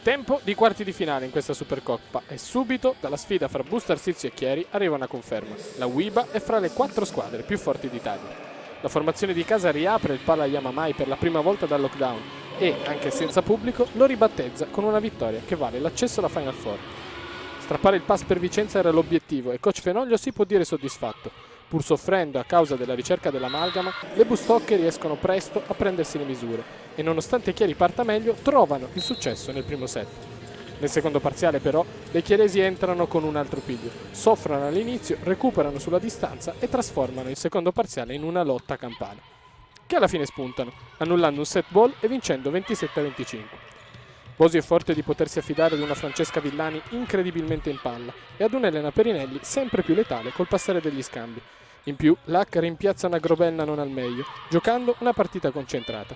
tempo di quarti di finale in questa Supercoppa e subito dalla sfida fra Busto Arsizio e Chieri arriva una conferma. La UIBA è fra le 4 squadre più forti d'Italia. La formazione di casa riapre il Pala Yamamai per la prima volta dal lockdown e, anche senza pubblico, lo ribattezza con una vittoria che vale l'accesso alla Final Four. Strappare il pass per Vicenza era l'obiettivo e coach Fenoglio si può dire soddisfatto. Pur soffrendo a causa della ricerca dell'amalgama, le bustocche riescono presto a prendersi le misure e nonostante Chieri parta meglio, trovano il successo nel primo set. Nel secondo parziale però, le chieresi entrano con un altro piglio, soffrono all'inizio, recuperano sulla distanza e trasformano il secondo parziale in una lotta campale, che alla fine spuntano, annullando un set ball e vincendo 27-25. Bosio è forte di potersi affidare ad una Francesca Villani incredibilmente in palla e ad un'Elena Perinelli sempre più letale col passare degli scambi. In più, l'H rimpiazza una Grobelna non al meglio, giocando una partita concentrata.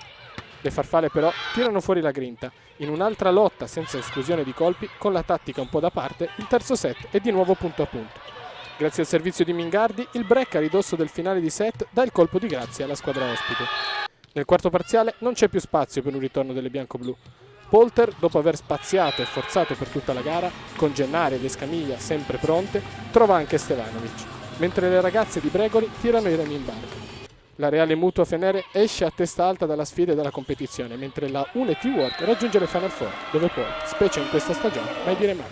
Le farfalle però tirano fuori la grinta. In un'altra lotta senza esclusione di colpi, con la tattica un po' da parte, il terzo set è di nuovo punto a punto. Grazie al servizio di Mingardi, il break a ridosso del finale di set dà il colpo di grazia alla squadra ospite. Nel quarto parziale non c'è più spazio per un ritorno delle bianco-blu. Polter, dopo aver spaziato e forzato per tutta la gara, con Gennari ed Escamiglia sempre pronte, trova anche Stevanovic, mentre le ragazze di Bregoli tirano i remi in barca. La Reale Mutua Fenere esce a testa alta dalla sfida e dalla competizione, mentre la UNE T-Work raggiunge le Final Four, dove poi, specie in questa stagione, mai dire mai.